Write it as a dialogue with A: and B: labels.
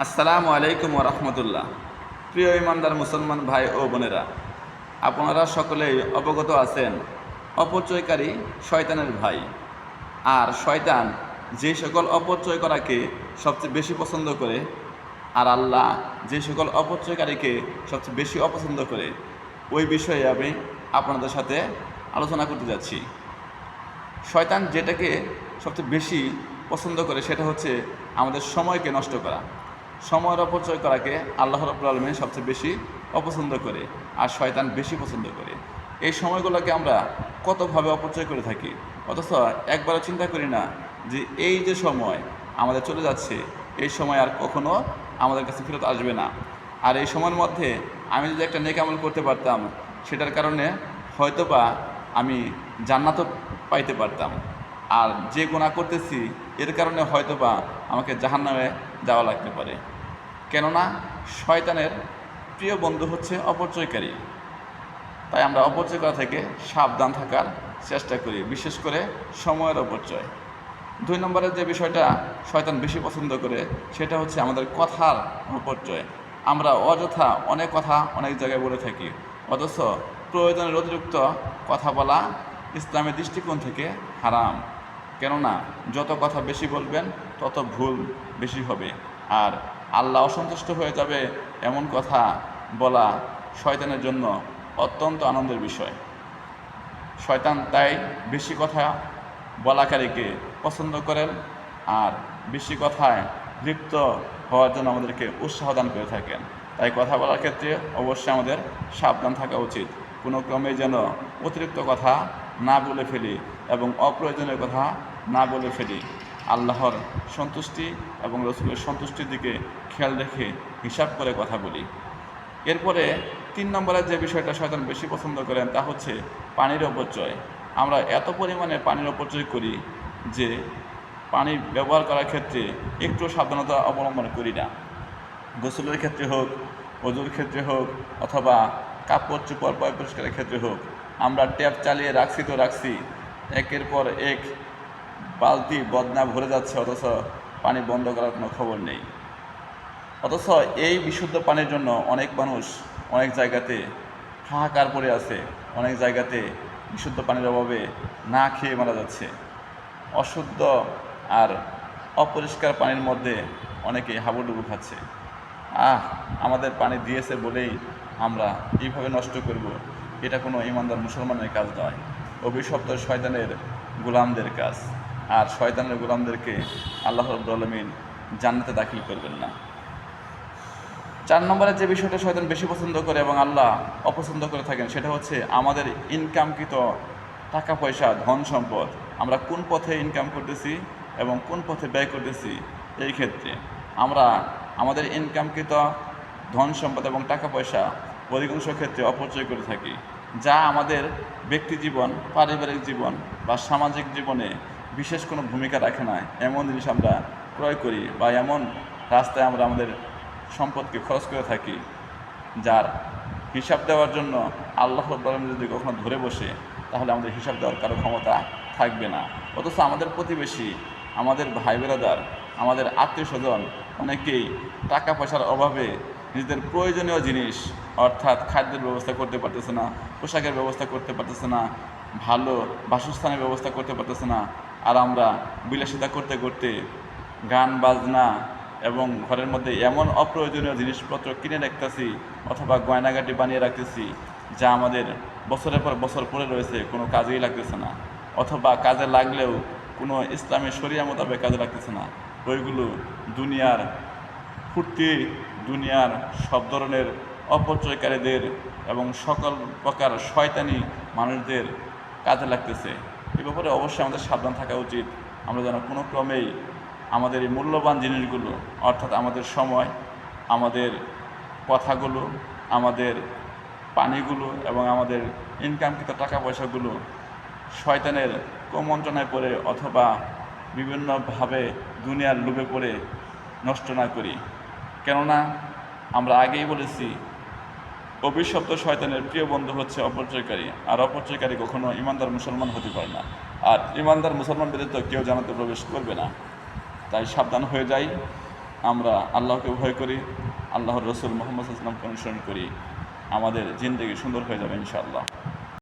A: আসসালামু আলাইকুম ওরহমতুল্লাহ। প্রিয় ইমানদার মুসলমান ভাই ও বোনেরা, আপনারা সকলেই অবগত আছেন অপচয়কারী শয়তানের ভাই। আর শয়তান যে সকল অপচয় করাকে সবচেয়ে বেশি পছন্দ করে, আর আল্লাহ যে সকল অপচয়কারীকে সবচেয়ে বেশি অপছন্দ করে, ওই বিষয়ে আমি আপনাদের সাথে আলোচনা করতে যাচ্ছি। শয়তান যেটাকে সবচেয়ে বেশি পছন্দ করে সেটা হচ্ছে আমাদের সময়কে নষ্ট করা। সময়ের অপচয় করাকে আল্লাহ রাব্বুল আলামিন সবচেয়ে বেশি অপছন্দ করে, আর শয়তান বেশি পছন্দ করে। এই সময়গুলোকে আমরা কতভাবে অপচয় করে থাকি, অথচ একবারও চিন্তা করি না যে এই যে সময় আমাদের চলে যাচ্ছে, এই সময় আর কখনো আমাদের কাছে ফেরত আসবে না। আর এই সময়ের মধ্যে আমি যদি একটা নেক আমল করতে পারতাম, সেটার কারণে হয়তোবা আমি জান্নাতও পাইতে পারতাম। আর যে গুনাহ করতেছি এর কারণে হয়তোবা আমাকে জাহান্নামে যাওয়া লাগতে পারে। কেননা শয়তানের প্রিয় বন্ধু হচ্ছে অপচয়কারী। তাই আমরা অপচয় করা থেকে সাবধান থাকার চেষ্টা করি, বিশেষ করে সময়ের অপচয়। 2 নম্বরের যে বিষয়টা শয়তান বেশি পছন্দ করে সেটা হচ্ছে আমাদের কথার অপচয়। আমরা অযথা অনেক কথা অনেক জায়গায় বলে থাকি, অথচ প্রয়োজনের অতিরিক্ত কথা বলা ইসলামের দৃষ্টিকোণ থেকে হারাম। কেননা যত কথা বেশি বলবেন তত ভুল বেশি হবে, আর আল্লাহ অসন্তুষ্ট হয়ে যাবে এমন কথা বলা শয়তানের জন্য অত্যন্ত আনন্দের বিষয়। শয়তান তাই বেশি কথা বলাকারীকে পছন্দ করেন, আর বেশি কথায় লিপ্ত হওয়ার জন্য আমাদেরকে উৎসাহ দান করে থাকেন। তাই কথা বলার ক্ষেত্রে অবশ্যই আমাদের সাবধান থাকা উচিত। কোনো ক্রমে যেন অতিরিক্ত কথা না বলে ফেলি এবং অপ্রয়োজনীয় কথা না বলে ফেলি। আল্লাহর সন্তুষ্টি এবং রসুলের সন্তুষ্টির দিকে খেয়াল রেখে হিসাব করে কথা বলি। এরপরে 3 নম্বরের যে বিষয়টা শয়তান বেশি পছন্দ করেন তা হচ্ছে পানির অপচয়। আমরা এত পরিমাণে পানির অপচয় করি যে পানি ব্যবহার করার ক্ষেত্রে একটু সাবধানতা অবলম্বন করি না। গোসলের ক্ষেত্রে হোক, ওযুর ক্ষেত্রে হোক, অথবা কাপড় চোপড় পরিষ্কারের ক্ষেত্রে হোক, আমরা ট্যাপ চালিয়ে রাখছি তো রাখছি, একের পর এক বালতি বদনা ভরে যাচ্ছে, অথচ পানি বন্ধ করার কোনো খবর নেই। অথচ এই বিশুদ্ধ পানির জন্য অনেক মানুষ অনেক জায়গাতে হাহাকার পড়ে আছে, অনেক জায়গাতে বিশুদ্ধ পানির অভাবে না খেয়ে মারা যাচ্ছে। অশুদ্ধ আর অপরিষ্কার পানির মধ্যে অনেকে হাবুডুবু খাচ্ছে। আমাদের পানি দিয়েছে বলেই আমরা এইভাবে নষ্ট করব, এটা কোনো ইমানদার মুসলমানের কাজ নয়। অভিশপ্ত শয়তানের গোলামদের কাজ, আর শয়তানের গোলামদেরকে আল্লাহ রাব্বুল আলামিন জান্নাতে দাখিল করবেন না। 4 নম্বরের যে বিষয়টা শয়তান বেশি পছন্দ করে এবং আল্লাহ অপছন্দ করে থাকেন সেটা হচ্ছে আমাদের ইনকামকৃত টাকা পয়সা, ধন সম্পদ আমরা কোন পথে ইনকাম করতেছি এবং কোন পথে ব্যয় করতেছি। এই ক্ষেত্রে আমরা আমাদের ইনকামকৃত ধন সম্পদ এবং টাকা পয়সা অধিকাংশ ক্ষেত্রে অপচয় করে থাকি, যা আমাদের ব্যক্তি জীবন, পারিবারিক জীবন বা সামাজিক জীবনে বিশেষ কোনো ভূমিকা রাখে না। এমন জিনিস আমরা ক্রয় করি বা এমন রাস্তায় আমরা আমাদের সম্পদকে খরচ করে থাকি যার হিসাব দেওয়ার জন্য আল্লাহ রাব্বুল আলামিন যদি কখনো ধরে বসে, তাহলে আমাদের হিসাব দেওয়ার কারো ক্ষমতা থাকবে না। অথচ আমাদের প্রতিবেশী, আমাদের ভাই বেরাদার, আমাদের আত্মীয় স্বজন অনেকেই টাকা পয়সার অভাবে নিজেদের প্রয়োজনীয় জিনিস, অর্থাৎ খাদ্যের ব্যবস্থা করতে পারতেছে না, পোশাকের ব্যবস্থা করতে পারতেছে না, ভালো বাসস্থানের ব্যবস্থা করতে পারতেছে না। আর আমরা বিলাসিতা করতে করতে গান বাজনা এবং ঘরের মধ্যে এমন অপ্রয়োজনীয় জিনিসপত্র কিনে রাখতেছি অথবা গয়নাগাটি বানিয়ে রাখতেছি যা আমাদের বছরের পর বছর পরে রয়েছে, কোনো কাজেই লাগতেছে না, অথবা কাজে লাগলেও কোনো ইসলামী শরিয়া মোতাবেক কাজে লাগতেছে না। ওইগুলো দুনিয়ার ফুর্তি, দুনিয়ার সব ধরনের অপচয়কারীদের এবং সকল প্রকার শয়তানি মানুষদের কাজে লাগতেছে। এ ব্যাপারে অবশ্যই আমাদের সাবধান থাকা উচিত। আমরা যেন কোনো ক্রমেই আমাদের এই মূল্যবান জিনিসগুলো, অর্থাৎ আমাদের সময়, আমাদের কথাগুলো, আমাদের পানিগুলো এবং আমাদের ইনকামকৃত টাকা পয়সাগুলো শয়তানের কুমন্ত্রণায় পড়ে অথবা বিভিন্নভাবে দুনিয়ার লোভে পড়ে নষ্ট না করি। কেননা আমরা আগেই বলেছি অভিশপ্ত শয়তানের প্রিয় বন্ধু হচ্ছে অপচয়কারী, আর অপচয়কারী কখনো ইমানদার মুসলমান হতে পারে না, আর ইমানদার মুসলমান ব্যতীত কেউ জান্নাতে প্রবেশ করবে না। তাই সাবধান হয়ে যাই, আমরা আল্লাহকে ভয় করি, আল্লাহর রসুল মুহাম্মদ সাল্লাল্লাহু আলাইহি ওয়াসাল্লামকে অনুসরণ করি, আমাদের জিন্দেগি সুন্দর হয়ে যাবে ইনশাআল্লাহ।